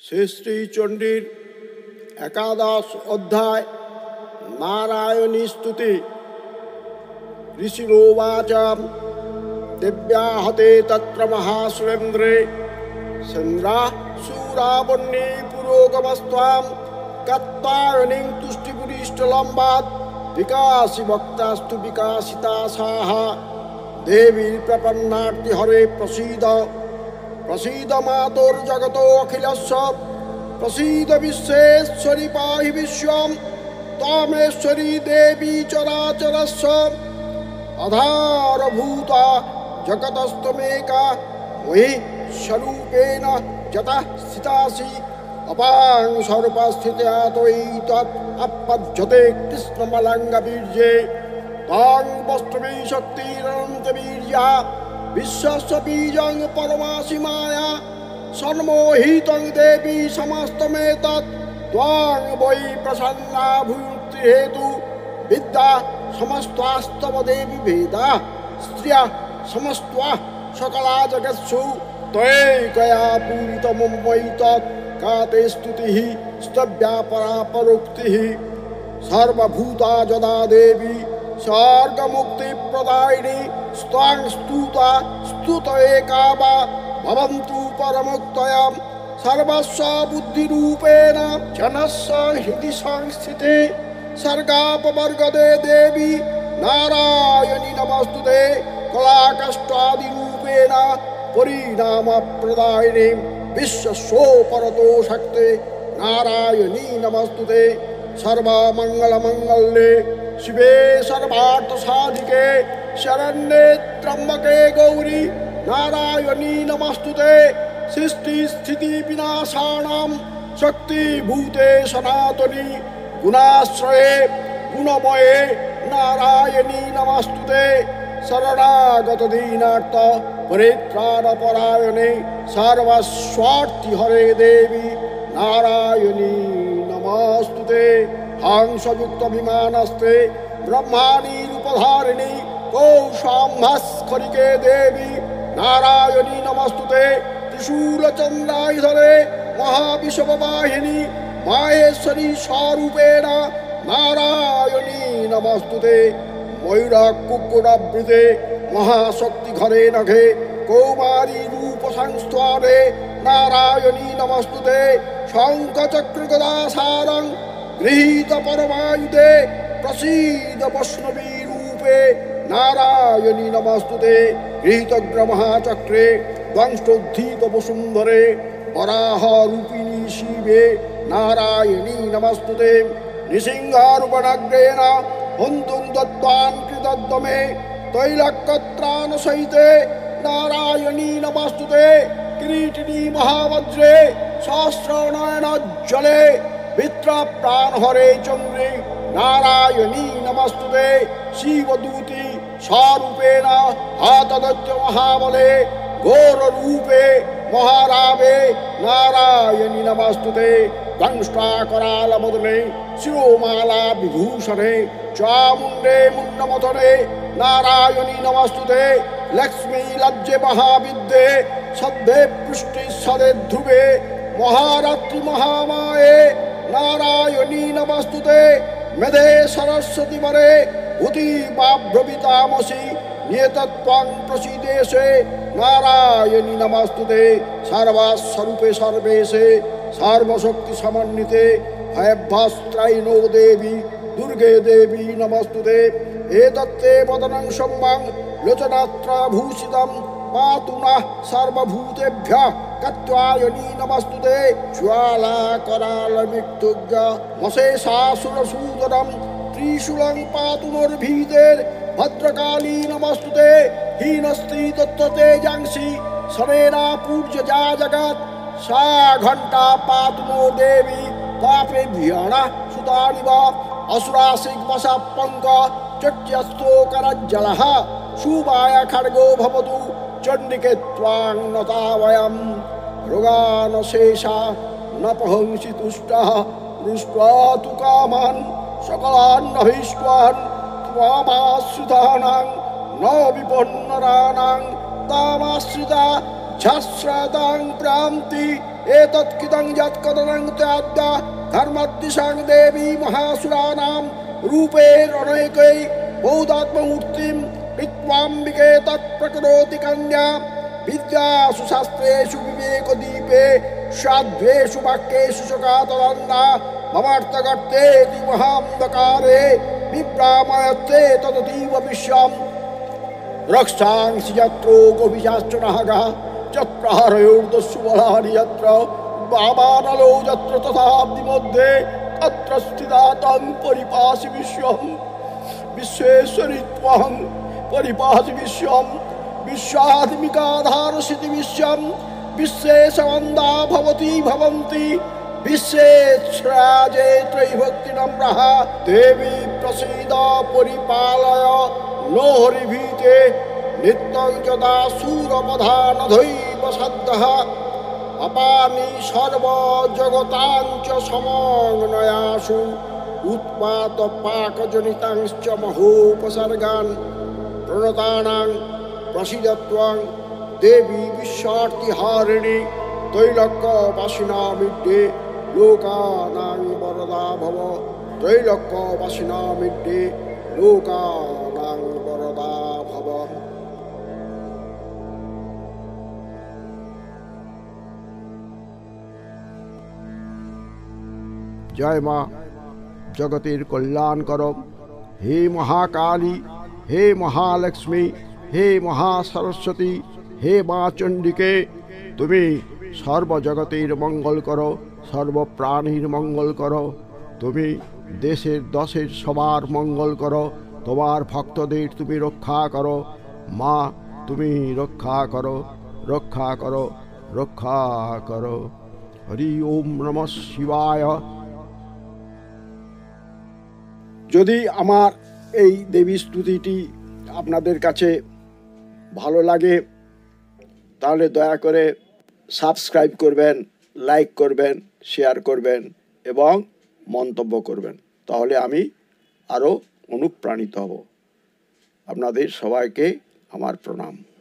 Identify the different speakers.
Speaker 1: শ্রী শ্রী চণ্ডীর একাদশ অধ্যায় নারায়ণী স্তুতি। ঋষিরোবাচ দিব্যাহতে তত্র মহাসুরেন্দ্রে চন্দ্রাঃ শূরাবন্যী পুরোগমস্ত্বাং কাত্যায়নীং তুষ্টিপুরিষ্টলম্বাৎ বিকাশি ভক্তাস্তু বিকাশিতাসাঃ দেবী প্রপন্নার্তি হরে প্রসীদ প্রসীদ মাতোর্জগতো অখিলস্য প্রসীদ বিশ্বেশ্বরী পাহি বিশ্বম ত্বমেশ্বরী দেবী চরাচরস্য আধারভূতা জগতস্তমেকা মহি স্বরূপেণ যতঃ স্থিতাসি অপাং সর্বস্থিতা ত্বয়ি তৎ আপদ্যতে কৃষ্ণমলাঙ্গবীর্যে তাং বস্ত্রমী শক্তিরন্তবীর্যা বিশ্বস্য বীজং পরমাসি মায়া সন্মোহিতং দেবী সমস্তমেতৎ ত্বং বৈ প্রসন্না ভূতি হেতু বিদ্যা সমস্তাস্তব দেবী বেদা স্ত্রিয়া সমস্তা সকলা জগৎসু ত্বৈকয়া পূরিতমং বৈ তৎ কাতে স্তুতিঃ স্তব্যা পরা পরোক্তিঃ সর্বভূতা যদা দেবী স্বর্গমুক্তিপ্রদায়িনী স্ত্বাং স্তুতা স্তুত একা বা ভবন্তু পরমোক্তয়াম সর্বস্ব বুদ্ধিরূপেণ জনস্য হৃদি সংস্থিতে সর্গাপবর্গদে দেবী নারায়ণী নমস্তুতে কলাকষ্টাদিরূপেণ পরিণামপ্রদায়িনী বিশ্বস্যোপরতো শক্তে নারায়ণী নমস্তুতে সর্বমঙ্গলমঙ্গলে শিবে সর্বার্থসাধিকে শরণ্যে ত্র্যম্বকে গৌরী নারায়ণী নমস্তুতে সৃষ্টিস্থিতি বিনাশানাং শক্তিভূতে সনাতনী গুণাশ্রয়ে গুণময়ে নারায়ণী নমস্তুতে শরণাগত দীনার্থ পরিত্রাণপরায়ণে সর্বস্বার্থি হরে দেবী নারায়ণী নমস্তুতে হংসযুক্ত বিমানস্তে ব্রহ্মাণী রূপধারিণী কৌশাম্ভস্খরিকে দেবী নারায়ণী নমস্তুতে ত্রিশূলচন্দ্রাయుধরে মহাবিশ্ববাহিনী মাহেশ্বরী স্বরূপেণ নারায়ণী নমস্তুতে ময়ূরকুক্কুটাবৃতে মহাশক্তি ঘরে নঘে কৌমারী রূপ সংস্থানে নারায়ণী নমস্তুতে শঙ্খচক্রগদাসারং গৃহীত পরমায়ুধে প্রসীদ বৈষ্ণবী রূপে নারায়ণী নমস্তুতে গৃহীতগ্রমহাচক্রে দংষ্টোদ্ধীত বসুন্ধরে বরাহ রূপিণী শিবে নারায়ণী নমস্তুতে নৃসিংহারূপণাগ্রেণ হন্তুং দত্তান কৃতদ্দমে তৈলক্যত্রাণ সহিতে নারায়ণী নমস্তুতে কিরীটিনী মহাবজ্রে সহস্রনয়নোজ্জ্বলে বিত্রপ্রাণ হরে চন্দ্রে নারায়ণী নমস্তুতে শিবদূতি স্বরূপেণ হাতদৈত্য মহাবলে ঘোররূপে মহারাবে নারায়ণী নমস্তুতে দংষ্টাকরালবদনে শিরোমালা বিভূষণে চামুণ্ডে মুণ্ডমথনে নারায়ণী নমস্তুতে লক্ষ্মী লজ্জে মহাবিদ্যে সদ্যে পৃষ্টি সদে ধ্রুবে মহারাত্রি মহামায়ে নারায়ণী নমস্তুতে মেধে সরস্বতী বরে ভূতি বাভ্রবিতামসি নিয়তত্বং প্রসীদেশে নারায়ণী নমস্তুতে সর্বস্বরূপে সর্বেশে সর্বশক্তি সমন্বিতে ভয়ভ্রাস্ত্রায়িণো দেবী দুর্গে দেবী নমস্তুতে এতত্তে বদনং সম্মাং লোচনাত্রাভূষিতং পাতু নঃ সর্বভূতেভ্যঃ কাত্যায়নী নমস্তুতে জ্বালাকরালমৃত্যুজ্ঞ মশেষাসুরসূদনং ত্রিশূলং পাতু নর্ভীতের ভদ্রকালী নমস্তুতে হীনস্তি তত্ত্বতেজাংসি শরেণা পূজ্য যা জগৎ সা ঘণ্টা পাতু নো দেবী পাপে ভিয়াণা সুতানিব অসুরাসিক বসাপঙ্ক চট্যস্তোকরজ্জলঃ শুভায় খড়গো ভবতু চণ্ডিকে ত্বাং নতাবয়ম রোগানশেষা ন প্রহংসি তুষ্টঃ দৃष्ट्वा তু কামাन् সকলান্নভীষ্টাन् ত্বামাশ্রিতানাং ন বিপন্নরানাং তামাশ্রিতা शास्त्रतां प्रान्ति एतत्किदं यत्कदनं त्याद्य धर्मद्दिशां देवी महासुराणां रूपैरनेकै बौद्धात्ममूर्तिं विद्वाम्बिके तत्प्रकरोति कन्या विद्यासु शास्त्रेषु विवेकदीपे साध्वेषु वाक्येषु शकातदन्ना ममार्थगर्तेति महान्धकारे विभ्रामयत्ते तदतीव विश्वम् रक्षांसि यत्रो गोभिश्च नागा चक्रहरयोर्दस्युबलानि यत्र वामानलो यत्र तथाब्धिमध्ये तत्र स्थिता तं परिपासि विश्वम् विश्वेश्वरि त्वं परिपासि विश्वम् विश्वात्मिकाधारसिति विश्वम् विश्वेशवन्दा भवति भवन्ति विश्वेश्वराजे त्रैभक्तिनम्रः देवी प्रसीद परिपालय नो हरिभीते नित्यं यदा सूरपधानधैव सद्यः अपानि सर्वजगताञ्च समग्नयासु उत्पातपाकजनितांश्च महोपसर्गान् प्रणतानां प्रसीदत्वं देवी विश्वार्तिहारिणी त्रैलोक्यवासिनामिड्डे लोकानां वरदा भव त्रैलोक्यवासिनामिड्डे लोकानां वरदा भव। जय माँ जगतेर कल्याण करो। हे महाकाली, हे महालक्ष्मी, हे महासरस्वती, हे माँ चंडिके তুমি সর্বজগতের মঙ্গল করো, সর্বপ্রাণীর মঙ্গল করো। তুমি দেশের দশের সবার মঙ্গল করো। তোমার ভক্তদের তুমি রক্ষা করো। মা তুমি রক্ষা করো, রক্ষা করো, রক্ষা করো। হরি ওম নমঃ শিবায়। যদি আমার এই দেবী স্তুতিটি আপনাদের কাছে ভালো লাগে তাহলে দয়া করে সাবস্ক্রাইব করবেন, লাইক করবেন, শেয়ার করবেন এবং মন্তব্য করবেন। তাহলে আমি আরও অনুপ্রাণিত হব। আপনাদের সবাইকে আমার প্রণাম।